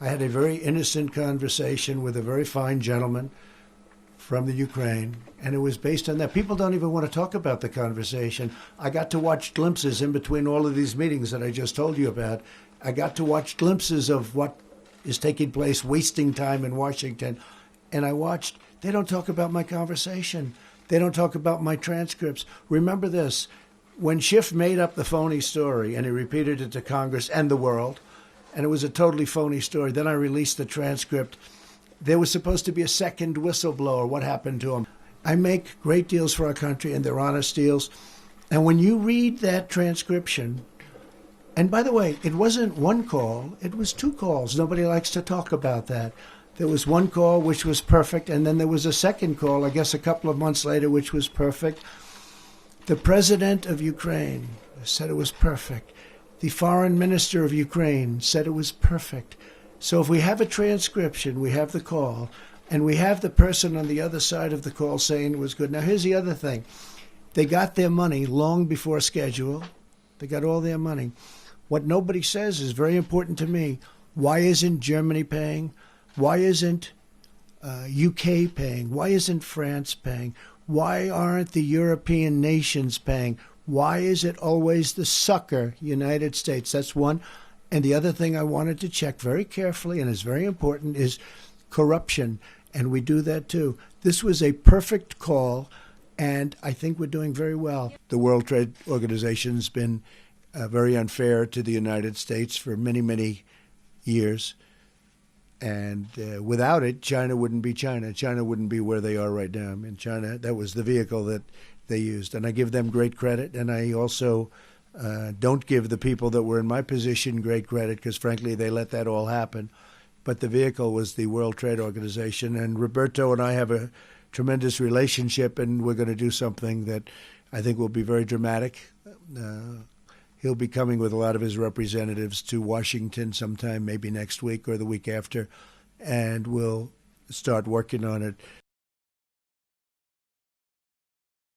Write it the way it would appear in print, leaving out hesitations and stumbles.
I had a very innocent conversation with a very fine gentleman from the Ukraine, and it was based on that. People don't even want to talk about the conversation. I got to watch glimpses in between all of these meetings that I just told you about. I got to watch glimpses of what is taking place, wasting time in Washington. And I watched, they don't talk about my conversation. They don't talk about my transcripts. Remember this, when Schiff made up the phony story and he repeated it to Congress and the world, and it was a totally phony story, then I released the transcript. There was supposed to be a second whistleblower. What happened to him? I make great deals for our country, and they're honest deals. And when you read that transcription, and by the way, it wasn't one call, it was two calls. Nobody likes to talk about that. There was one call which was perfect, and then there was a second call, I guess a couple of months later, which was perfect. The president of Ukraine said it was perfect. The foreign minister of Ukraine said it was perfect. So if we have a transcription, we have the call, and we have the person on the other side of the call saying it was good. Now, here's the other thing. They got their money long before schedule. They got all their money. What nobody says is very important to me. Why isn't Germany paying? Why isn't UK paying? Why isn't France paying? Why aren't the European nations paying? Why is it always the sucker, United States? That's one. And the other thing I wanted to check very carefully, and is very important, is corruption. And we do that too. This was a perfect call, and I think we're doing very well. The World Trade Organization's been very unfair to the United States for many, many years. And without it, China wouldn't be China. China wouldn't be where they are right now. I mean, China, that was the vehicle that they used. And I give them great credit. And I also don't give the people that were in my position great credit because, frankly, they let that all happen. But the vehicle was the World Trade Organization. And Roberto and I have a tremendous relationship, and we're going to do something that I think will be very dramatic. He'll be coming with a lot of his representatives to Washington sometime, maybe next week or the week after, and we'll start working on it.